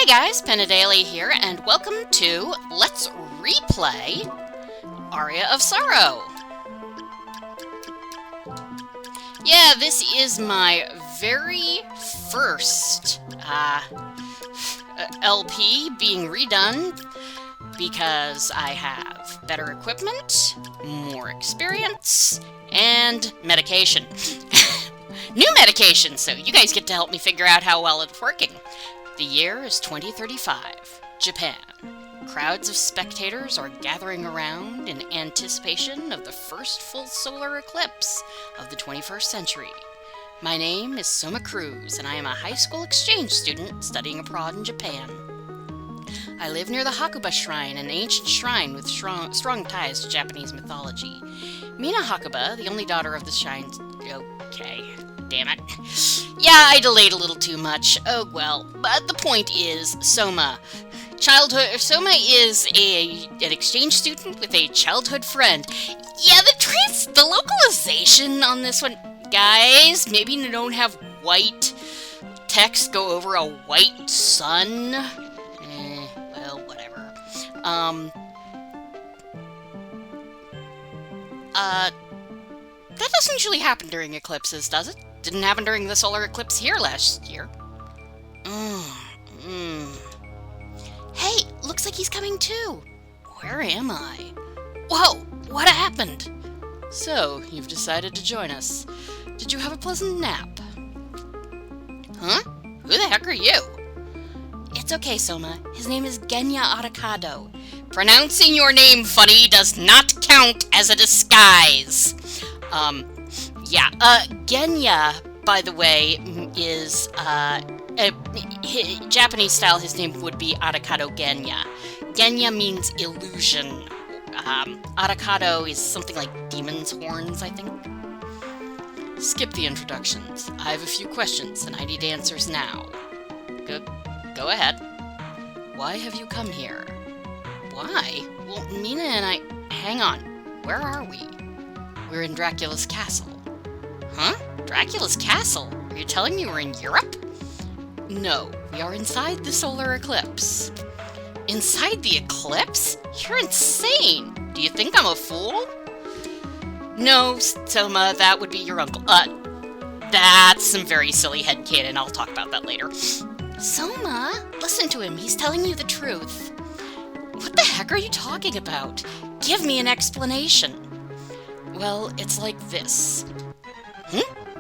guys, Penadale here, and welcome to Let's Replay Aria of Sorrow. Yeah, this is my very first LP being redone because I have better equipment, more experience, and medication. New medication, so you guys get to help me figure out how well it's working. The year is 2035, Japan. Crowds of spectators are gathering around in anticipation of the first full solar eclipse of the 21st century. My name is Soma Cruz, and I am a high school exchange student studying abroad in Japan. I live near the Hakuba Shrine, an ancient shrine with strong ties to Japanese mythology. Mina Hakuba, the only daughter of the shrine... Okay, damn it. Yeah, I delayed a little too much. Oh well. But the point is, Soma Soma is an exchange student with a childhood friend. Yeah, the localization on this one... Guys, maybe you don't have white text go over a white sun. Well, whatever. That doesn't usually happen during eclipses, does it? Didn't happen during the solar eclipse here last year. Hey, looks like he's coming too. Where am I? Whoa, what happened? So, you've decided to join us. Did you have a pleasant nap? Huh? Who the heck are you? It's okay, Soma. His name is Genya Arikado. Pronouncing your name funny does not count as a disguise. Genya, by the way, is, Japanese style, his name would be Arikado Genya. Genya means illusion. Arikado is something like demon's horns, I think. Skip the introductions. I have a few questions, and I need answers now. Go ahead. Why have you come here? Why? Well, Mina and I... Hang on. Where are we? We're in Dracula's castle. Huh? Dracula's castle? Are you telling me we're in Europe? No, we are inside the solar eclipse. Inside the eclipse? You're insane! Do you think I'm a fool? No, Soma, that would be your uncle. That's some very silly headcanon. I'll talk about that later. Soma, listen to him. He's telling you the truth. What the heck are you talking about? Give me an explanation. Well, it's like this.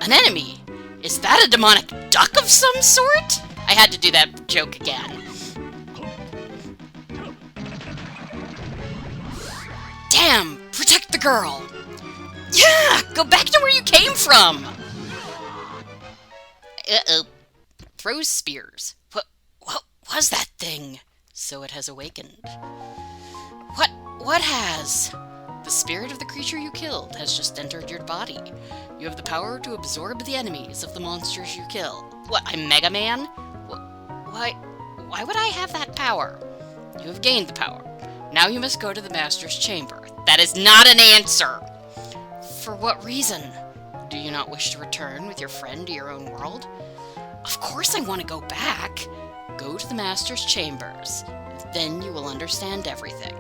An enemy? Is that a demonic duck of some sort? I had to do that joke again. Damn! Protect the girl! Yeah! Go back to where you came from! Uh-oh. Throws spears. What was that thing? So it has awakened. What has? The spirit of the creature you killed has just entered your body. You have the power to absorb the enemies of the monsters you kill. What, I'm Mega Man? Why would I have that power? You have gained the power. Now you must go to the Master's Chamber. That is not an answer! For what reason? Do you not wish to return with your friend to your own world? Of course I want to go back! Go to the Master's Chambers. Then you will understand everything.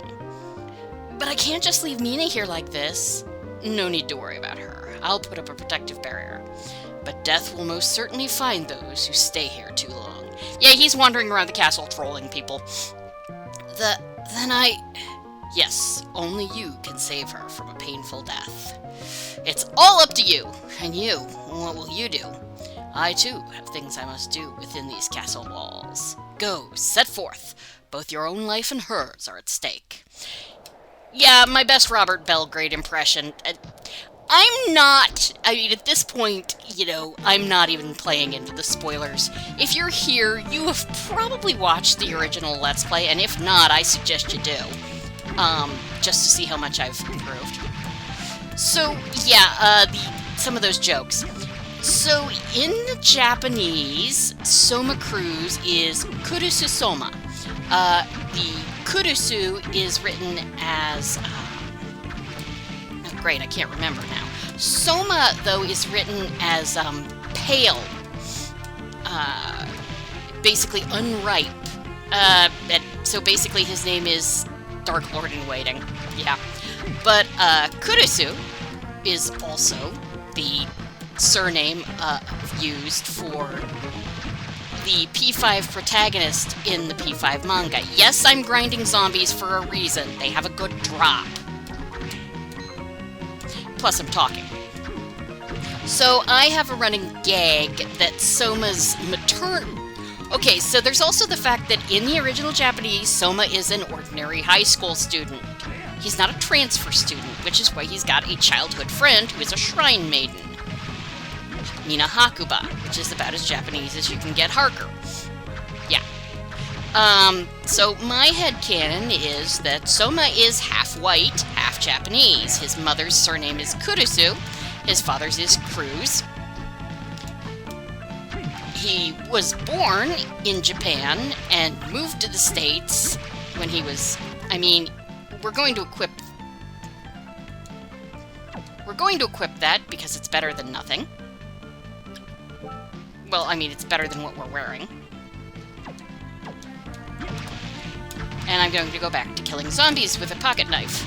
But I can't just leave Mina here like this. No need to worry about her. I'll put up a protective barrier. But death will most certainly find those who stay here too long. Yeah, he's wandering around the castle trolling people. Yes, only you can save her from a painful death. It's all up to you. And you, what will you do? I too have things I must do within these castle walls. Go, set forth. Both your own life and hers are at stake. Yeah, my best Robert Belgrade impression. At this point, I'm not even playing into the spoilers. If you're here, you have probably watched the original Let's Play, and if not, I suggest you do. Just to see how much I've improved. So, yeah, some of those jokes. So, in the Japanese, Soma Cruz is Kurusu Soma. The Kurusu is written as... great, I can't remember now. Soma, though, is written as pale. Basically unripe. So basically his name is Dark Lord in Waiting. Yeah. But, Kurisu is also the surname, used for the P5 protagonist in the P5 manga. Yes, I'm grinding zombies for a reason. They have a good drop. Plus, I'm talking. So, I have a running gag that Soma's Okay, so there's also the fact that in the original Japanese, Soma is an ordinary high school student. He's not a transfer student, which is why he's got a childhood friend who is a shrine maiden. Nina Hakuba, which is about as Japanese as you can get Harker. Yeah. So my headcanon is that Soma is half white, half Japanese. His mother's surname is Kurisu, his father's is Cruz. He was born in Japan and moved to the States when he was... I mean, we're going to equip that because it's better than nothing. Well, I mean, it's better than what we're wearing. And I'm going to go back to killing zombies with a pocket knife.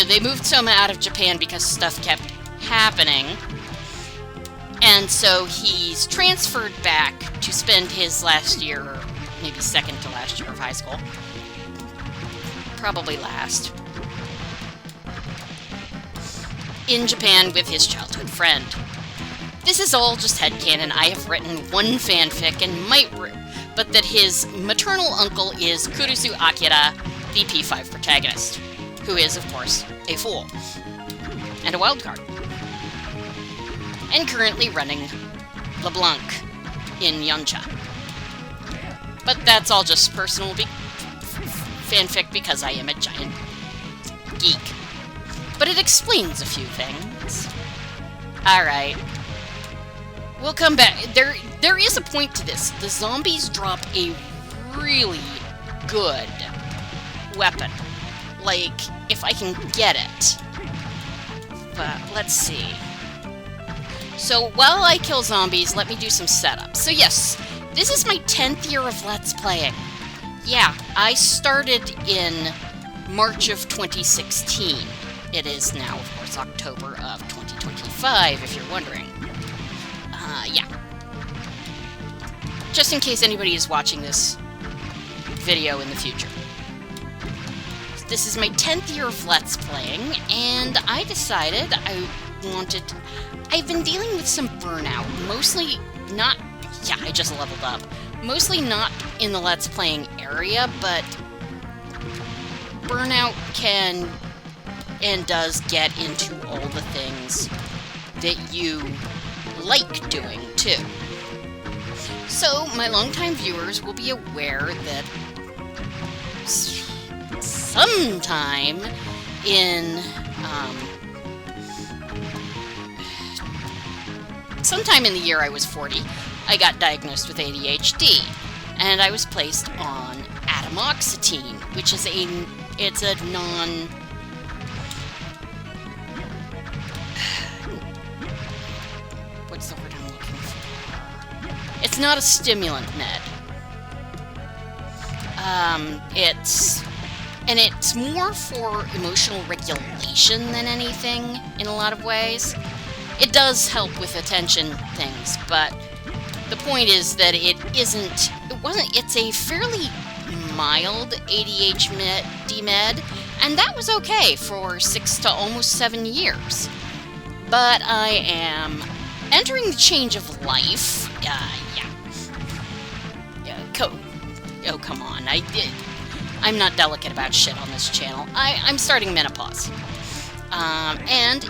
They moved Soma out of Japan because stuff kept happening. And so he's transferred back to spend his last year, or maybe second to last year of high school. Probably last. In Japan with his childhood friend. This is all just headcanon. I have written one fanfic and might but that his maternal uncle is Kurisu Akira, the P5 protagonist, who is, of course, a fool. And a wildcard. And currently running LeBlanc in Yoncha. But that's all just personal fanfic because I am a giant geek. But it explains a few things. Alright. We'll come back. There is a point to this. The zombies drop a really good weapon. Like, if I can get it. But, let's see. So, while I kill zombies, let me do some setup. So yes, this is my 10th year of Let's Playing. Yeah, I started in March of 2016. It is now, of course, October of 2025, if you're wondering. Yeah. Just in case anybody is watching this video in the future. This is my 10th year of Let's Playing, and I decided I've been dealing with some burnout, mostly not... Yeah, I just leveled up. Mostly not in the Let's Playing area, but burnout can and does get into all the things that you like doing, too. So, my longtime viewers will be aware that sometime in the year I was 40, I got diagnosed with ADHD, and I was placed on atomoxetine, which is it's a non... What's the word I'm looking for? It's not a stimulant med. It's more for emotional regulation than anything, in a lot of ways. It does help with attention things, but the point is that it's a fairly mild ADHD med, and that was okay for 6 to almost 7 years. But I am entering the change of life. Yeah. Oh, come on. I'm not delicate about shit on this channel. I'm starting menopause. And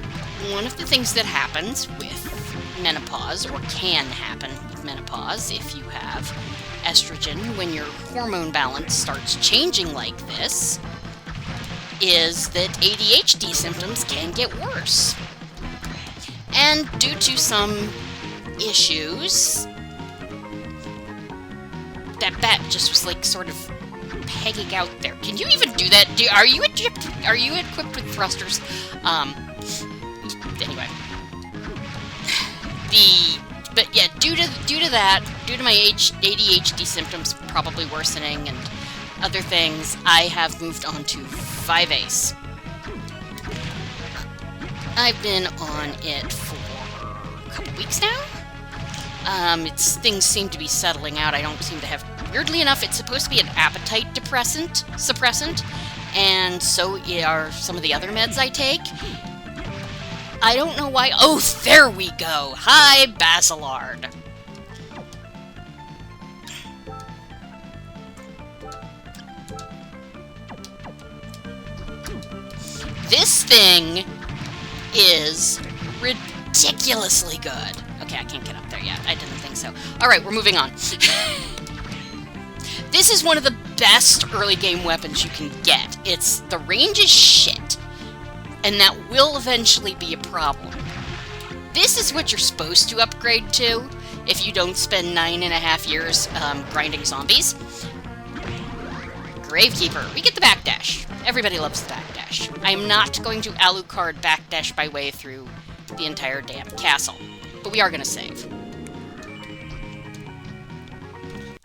one of the things that happens with menopause, or can happen with menopause, if you have estrogen, when your hormone balance starts changing like this, is that ADHD symptoms can get worse. And due to some issues, that bat just was like sort of pegging out there. Can you even do that? Are you equipped with thrusters? Anyway. But yeah, due to that, due to my ADHD symptoms probably worsening and other things, I have moved on to 5-Ace. I've been on it for a couple weeks now. Things seem to be settling out. I don't seem to have... Weirdly enough, it's supposed to be an appetite suppressant, and so are some of the other meds I take. I don't know why... Oh, there we go! Hi, Basilard! This thing is ridiculously good. Okay, I can't get up there yet. I didn't think so. Alright, we're moving on. This is one of the best early game weapons you can get. The range is shit, and that will eventually be a problem. This is what you're supposed to upgrade to if you don't spend 9.5 years grinding zombies. Gravekeeper. We get the backdash. Everybody loves the backdash. I am not going to Alucard backdash my way through the entire damn castle, but we are going to save.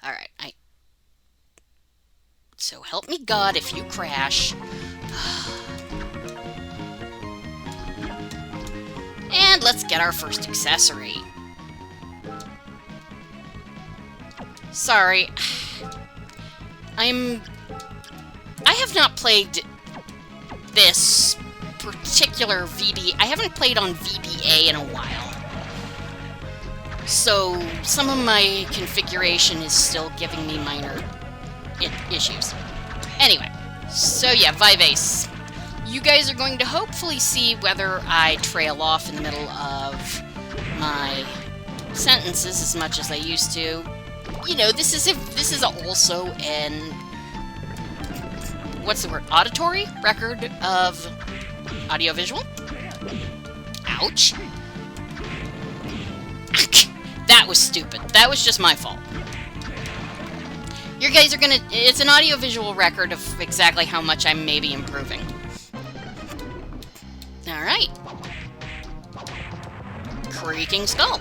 Alright, So help me God if you crash. And let's get our first accessory. Sorry. I have not played this particular VB... I haven't played on VBA in a while. So some of my configuration is still giving me minor issues. Anyway, so yeah, 5-Ace. You guys are going to hopefully see whether I trail off in the middle of my sentences as much as I used to. You know, this is also an... what's the word? Auditory record of audiovisual? Ouch. That was stupid. That was just my fault. You guys are gonna... It's an audiovisual record of exactly how much I'm maybe improving. Alright. Creaking Skull.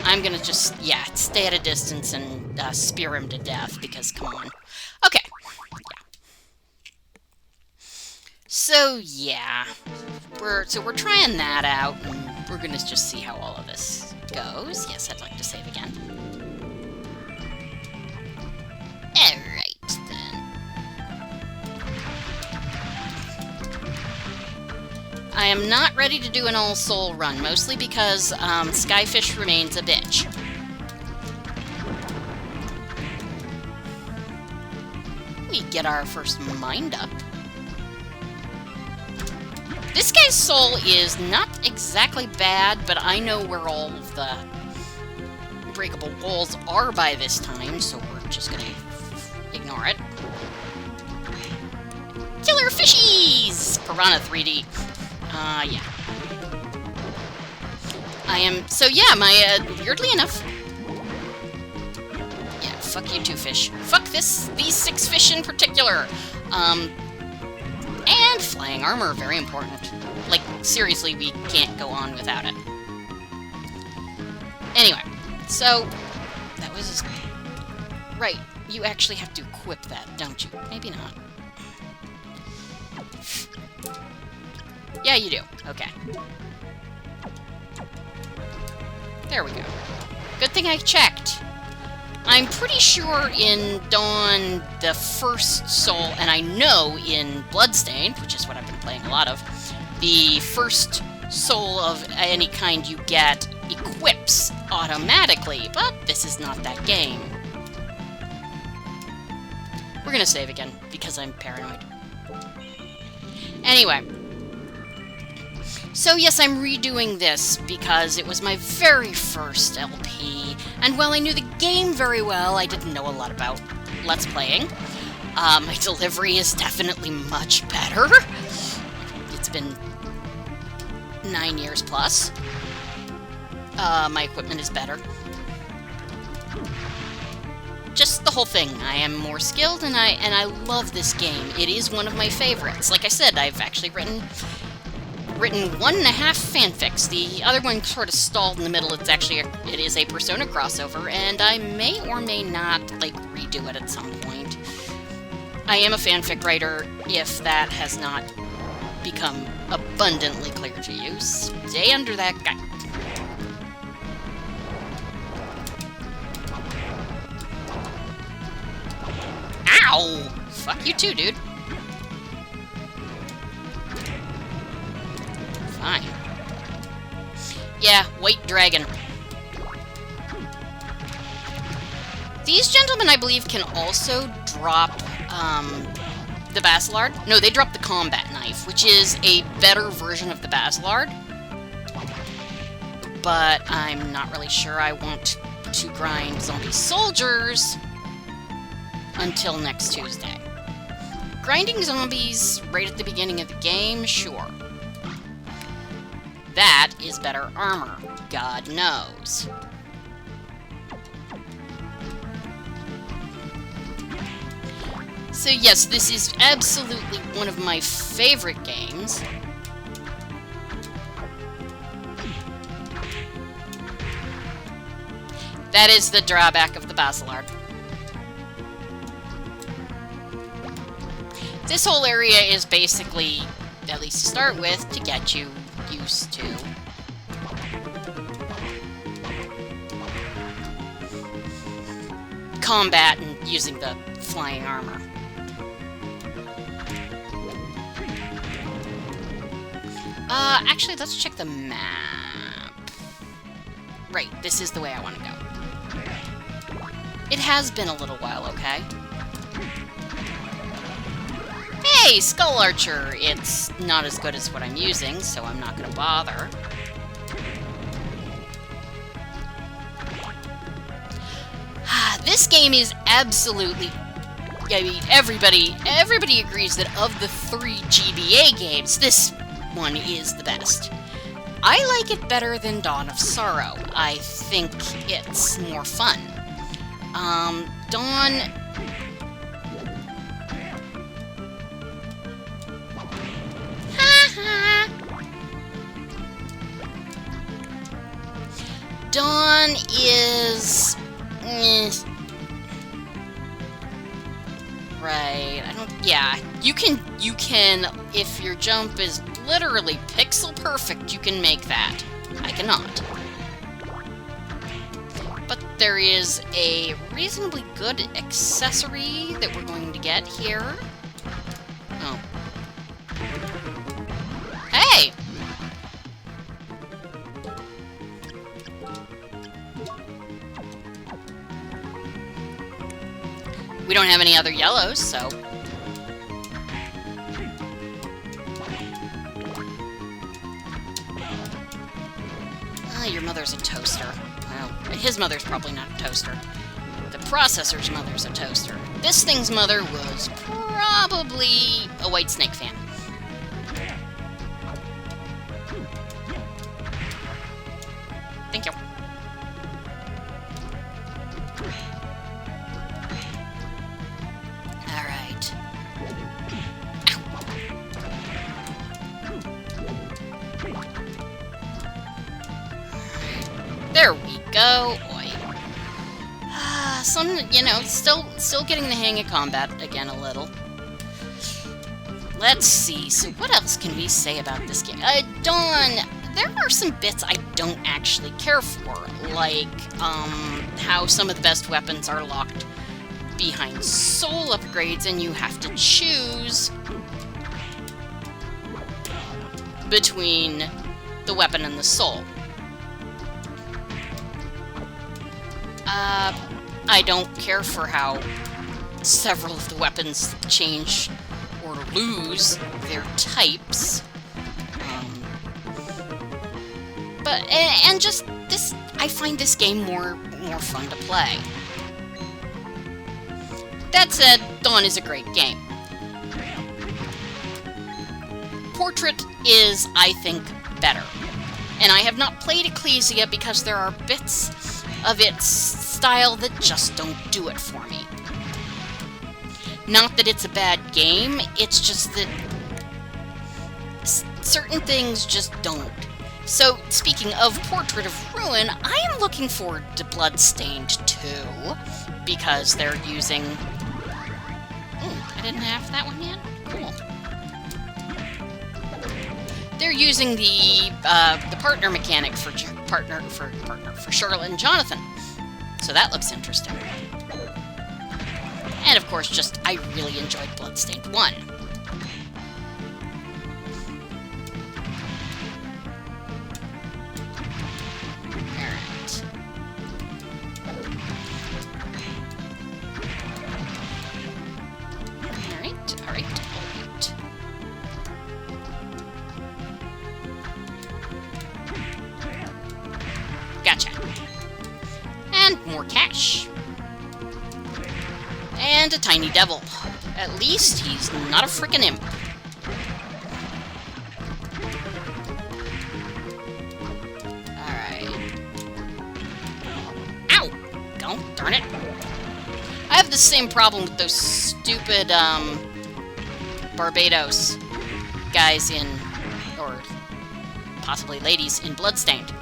I'm gonna just, yeah, stay at a distance and spear him to death, because, come on. Okay. Yeah. So, yeah. We're trying that out, and we're gonna just see how all of this goes. Yes, I'd like to save again. Alright, then. I am not ready to do an all-soul run, mostly because Skyfish remains a bitch. We get our first mind up. This guy's soul is not exactly bad, but I know where all of the breakable walls are by this time, so we're just gonna ignore it. Killer fishies! Piranha 3D. Yeah. I am... So, yeah, my, weirdly enough... Yeah, fuck you too, fish. Fuck these 6 fish in particular. And flying armor, very important. Like, seriously, we can't go on without it. Anyway, so... That was... Right, you actually have to equip that, don't you? Maybe not. Yeah, you do. Okay. There we go. Good thing I checked. I'm pretty sure in Dawn, the first soul, and I know in Bloodstained, which is what I've been playing a lot of, the first soul of any kind you get equips automatically, but this is not that game. We're gonna save again, because I'm paranoid. Anyway. So yes, I'm redoing this because it was my very first LP, and while I knew the game very well, I didn't know a lot about Let's Playing. My delivery is definitely much better. It's been 9 years plus. My equipment is better. just the whole thing. I am more skilled, and I love this game. It is one of my favorites. Like I said, I've actually written 1.5 fanfics. The other one sort of stalled in the middle. It is a Persona crossover, and I may or may not, like, redo it at some point. I am a fanfic writer, if that has not become abundantly clear to you. Stay under that guy. Ow! Fuck you too, dude. Fine. Yeah, white dragon. These gentlemen, I believe, can also drop, the Basilard. No, they drop the combat knife, which is a better version of the Basilard. But I'm not really sure I want to grind zombie soldiers until next Tuesday. Grinding zombies right at the beginning of the game, sure. That is better armor, God knows. So yes, this is absolutely one of my favorite games. That is the drawback of the Basilard. This whole area is basically, at least to start with, to get you used to combat and using the flying armor. Actually, let's check the map. Right, this is the way I want to go. It has been a little while, okay? Hey, Skull Archer! It's not as good as what I'm using, so I'm not gonna bother. This game is absolutely... I mean, everybody agrees that of the 3 GBA games, this one is the best. I like it better than Dawn of Sorrow. I think it's more fun. Dawn... Dawn is... Right, I don't... Yeah, you can, if your jump is literally pixel perfect, you can make that. I cannot. But there is a reasonably good accessory that we're going to get here. Oh. Hey! We don't have any other yellows, so... Your mother's a toaster. Well, his mother's probably not a toaster. The processor's mother's a toaster. This thing's mother was probably a Whitesnake fan. Thank you. Alright. There we go. Oi. Still getting the hang of combat again a little. Let's see. So what else can we say about this game? Dawn, there are some bits I don't actually care for, like how some of the best weapons are locked behind soul upgrades, and you have to choose between the weapon and the soul. I don't care for how several of the weapons change or lose their types. And just this, I find this game more fun to play. That said, Dawn is a great game. Portrait is, I think, better. And I have not played Ecclesia because there are bits of its style that just don't do it for me. Not that it's a bad game, it's just that certain things just don't. So, speaking of Portrait of Ruin, I am looking forward to Bloodstained 2, because they're using... Oh, I didn't have that one yet? Cool. They're using the partner mechanic for Charlotte and Jonathan. So that looks interesting. And of course, just, I really enjoyed Bloodstained 1. Alright. Alright. Gotcha. And more cash. And a tiny devil. At least he's not a frickin' imp. Alright. Ow! Don't, darn it. I have the same problem with those stupid, Barbados guys in, or possibly ladies in Bloodstained.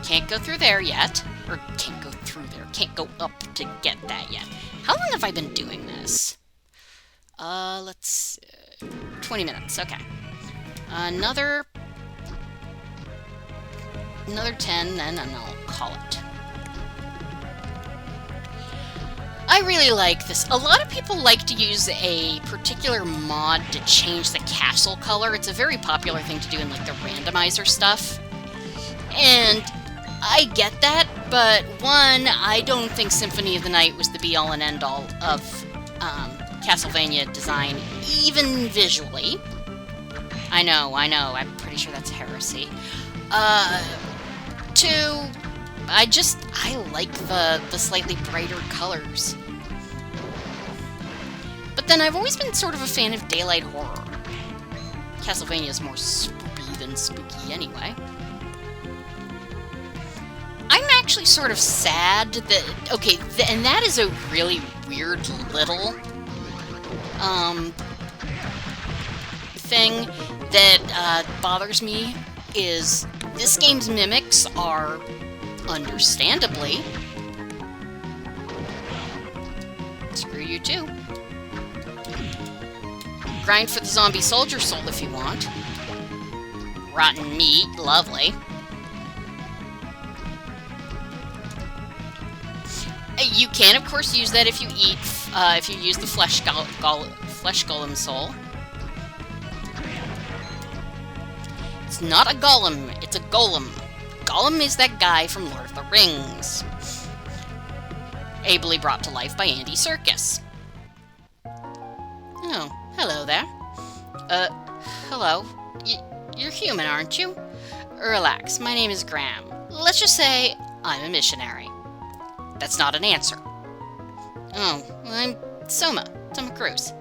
Can't go through there yet. Or can't go through there. Can't go up to get that yet. How long have I been doing this? Let's... 20 minutes, okay. Another 10, then, and I'll call it. I really like this. A lot of people like to use a particular mod to change the castle color. It's a very popular thing to do in, like, the randomizer stuff. And I get that, but one, I don't think Symphony of the Night was the be-all and end-all of Castlevania design, even visually. I know, I'm pretty sure that's heresy. Two, I like the slightly brighter colors. But then I've always been sort of a fan of daylight horror. Castlevania is more spooky than spooky anyway. I'm actually sort of sad that... Okay, and that is a really weird little thing that bothers me, is this game's mimics are, understandably... Screw you too. Grind for the zombie soldier soul if you want. Rotten meat, lovely. You can, of course, use that if you eat, if you use the flesh golem soul. It's not a golem, it's a golem. Golem is that guy from Lord of the Rings. Ably brought to life by Andy Serkis. Oh, hello there. Hello. You're human, aren't you? Relax, my name is Graham. Let's just say I'm a missionary. That's not an answer. Oh, I'm Soma Cruz.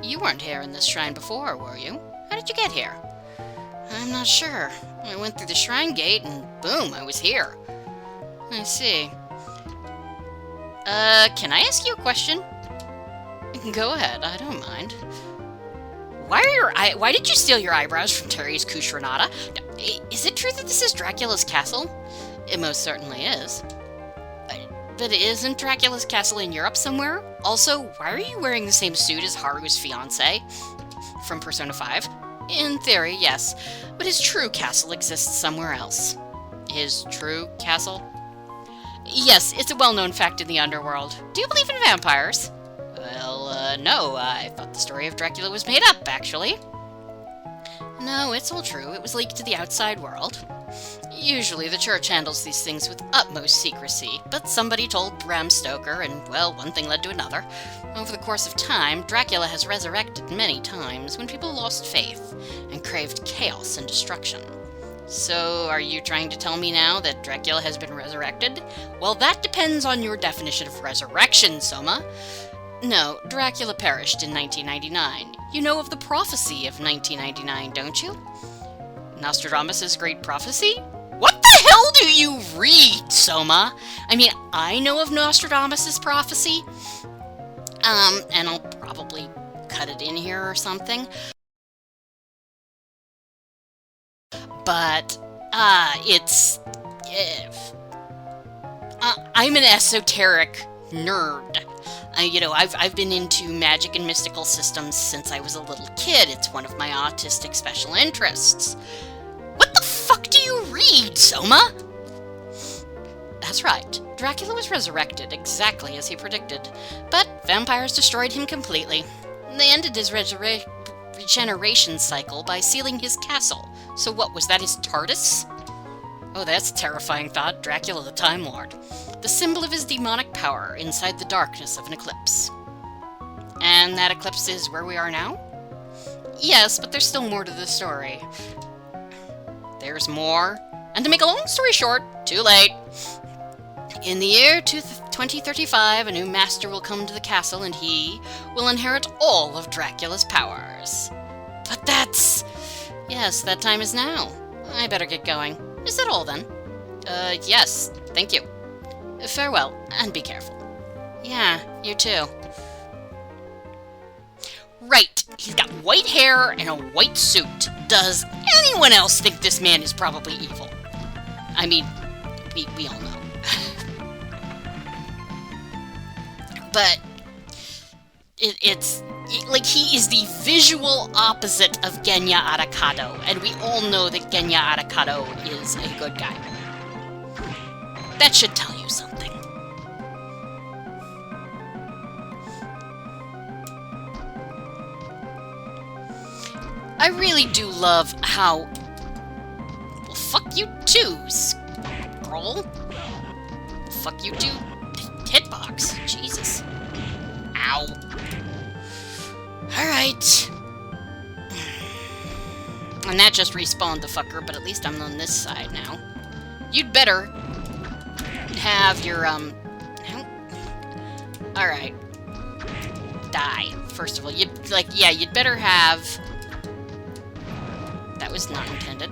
You weren't here in this shrine before, were you? How did you get here? I'm not sure. I went through the shrine gate and boom, I was here. I see. Can I ask you a question? Go ahead, I don't mind. Why did you steal your eyebrows from Terry's Kushranada? Is it true that this is Dracula's castle? It most certainly is. But isn't Dracula's castle in Europe somewhere? Also, why are you wearing the same suit as Haru's fiancé from Persona 5? In theory, yes, but his true castle exists somewhere else. His true castle? Yes, it's a well-known fact in the underworld. Do you believe in vampires? Well, no, I thought the story of Dracula was made up, actually. No, it's all true. It was leaked to the outside world. Usually the church handles these things with utmost secrecy, but somebody told Bram Stoker, and, well, one thing led to another. Over the course of time, Dracula has resurrected many times when people lost faith and craved chaos and destruction. So, are you trying to tell me now that Dracula has been resurrected? Well, that depends on your definition of resurrection, Soma. No, Dracula perished in 1999. You know of the prophecy of 1999, don't you? Nostradamus' great prophecy? What the hell hell do you read, Soma? I mean, I know of Nostradamus' prophecy, and I'll probably cut it in here or something. But, I'm an esoteric nerd. You know, I've been into magic and mystical systems since I was a little kid. It's one of my autistic special interests. What the fuck do you read, Soma? That's right. Dracula was resurrected exactly as he predicted, but vampires destroyed him completely. They ended his regeneration cycle by sealing his castle. So what, was that his TARDIS? Oh, that's a terrifying thought. Dracula the Time Lord. The symbol of his demonic power inside the darkness of an eclipse. And that eclipse is where we are now? Yes, but there's still more to the story. There's more. And to make a long story short, too late. In the year 2035, a new master will come to the castle and he will inherit all of Dracula's powers. But that's... Yes, that time is now. I better get going. Is that all then? Yes, thank you. Farewell, and be careful. Yeah, you too. Right, he's got white hair and a white suit. Does anyone else think this man is probably evil? I mean, we all know. But it's like he is the visual opposite of Genya Arakato, and we all know that Genya Arakato is a good guy. That should tell you something. I really do love how... Well, fuck you too, scroll. Fuck you too, hitbox. Jesus. Ow. Alright. And that just respawned the fucker, but at least I'm on this side now. You'd better have your, Alright. Die. First of all, you'd better have... That was not intended.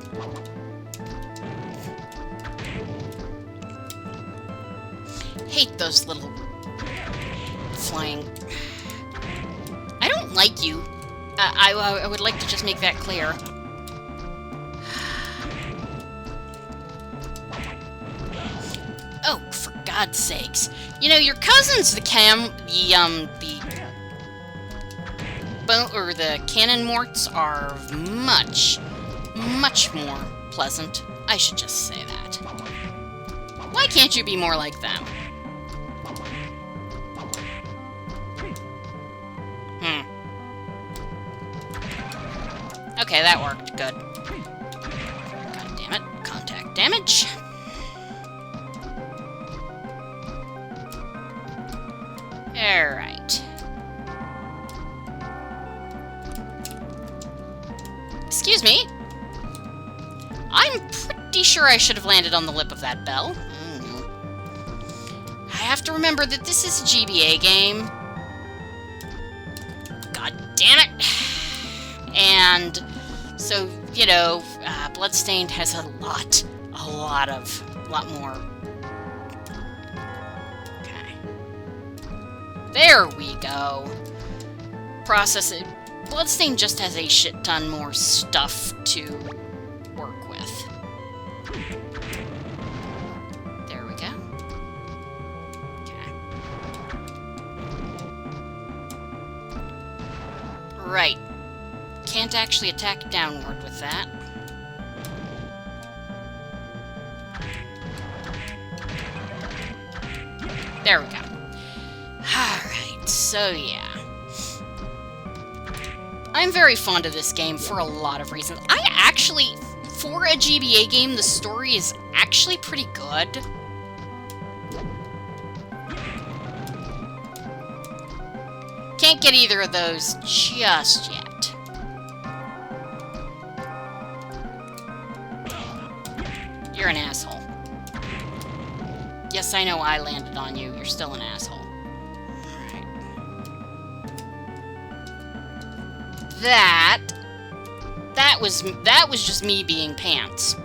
Hate those little flying... I don't like you. I would like to just make that clear. Oh, for God's sakes. You know, your cousins, the cannon morts are much more pleasant. I should just say that. Why can't you be more like them? Okay, that worked. Good. God damn it. Contact damage. Alright. Excuse me? I'm pretty sure I should have landed on the lip of that bell. I have to remember that this is a GBA game. God damn it. And so, you know, Bloodstained has a lot more. Okay. There we go. Process it. Bloodstained just has a shit ton more stuff to work with. There we go. Okay. Right. Can't actually attack downward with that. There we go. Alright, so yeah. I'm very fond of this game for a lot of reasons. For a GBA game, the story is actually pretty good. Can't get either of those just yet. You're an asshole. Yes, I know I landed on you. You're still an asshole. Alright. That was just me being pants.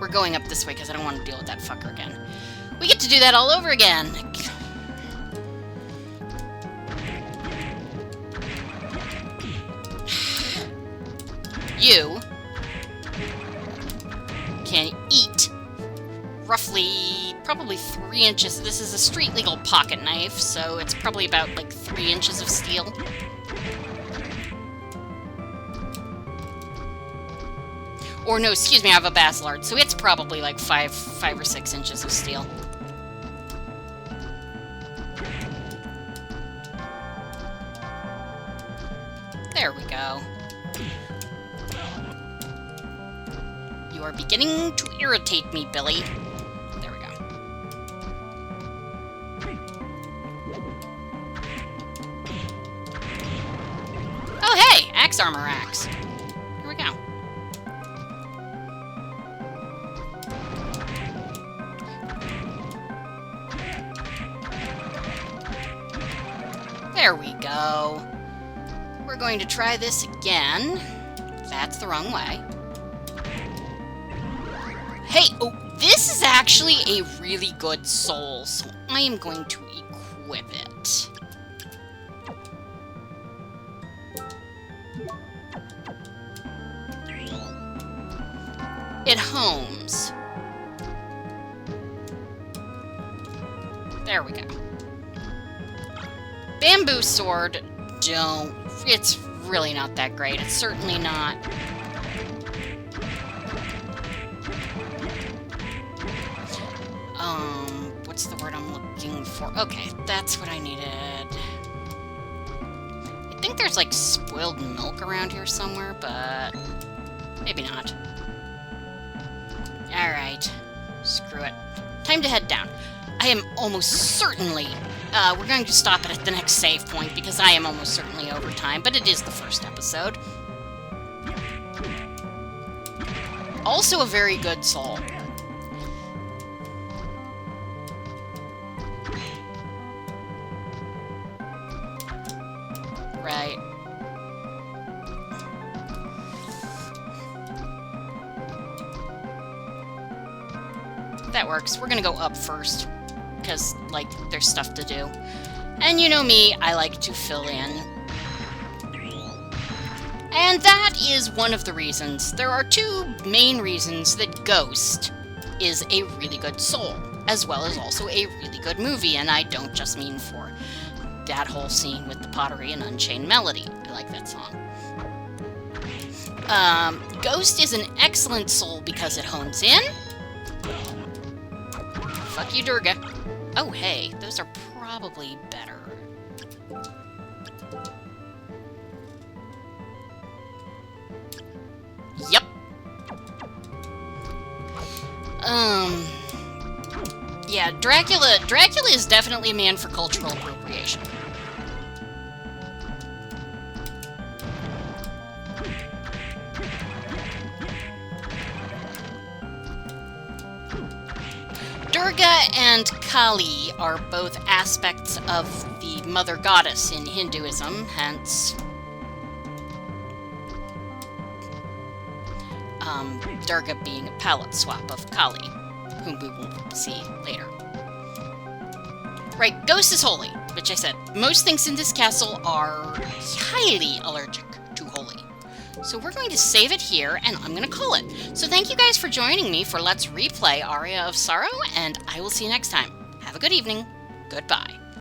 we're going up this way because I don't want to deal with that fucker again. We get to do that all over again. You can eat roughly, probably 3 inches. This is a street legal pocket knife, so it's probably about like 3 inches of steel. Or no, excuse me, I have a Basilard, so it's probably like 5 or 6 inches of steel. There we go. You are beginning to irritate me, Billy. There we go. Oh, hey! Axe armor axe. Here we go. There we go. We're going to try this again. That's the wrong way. Hey, oh, this is actually a really good soul, so I am going to equip it. It homes. There we go. Bamboo sword, don't. It's really not that great. It's certainly not. What's the word I'm looking for? Okay, that's what I needed. I think there's like spoiled milk around here somewhere, but maybe not. Alright, screw it. Time to head down. I am almost certainly, we're going to stop it at the next save point because I am almost certainly over time, but it is the first episode. Also a very good soul. Right. That works. We're gonna go up first, because, like, there's stuff to do. And you know me, I like to fill in. And that is one of the reasons. There are 2 main reasons that Ghost is a really good soul, as well as also a really good movie, and I don't just mean for that whole scene with the pottery and Unchained Melody. I like that song. Ghost is an excellent soul because it hones in. Fuck you, Durga. Oh, hey, those are probably better. Yep. Yeah, Dracula is definitely a man for cultural appropriation. Durga and Kali are both aspects of the mother goddess in Hinduism, hence Durga being a palette swap of Kali, whom we will see later. Right, Ghost is holy, which I said. Most things in this castle are highly allergic to holy. So we're going to save it here, and I'm going to call it. So thank you guys for joining me for Let's Replay Aria of Sorrow, and I will see you next time. Have a good evening. Goodbye.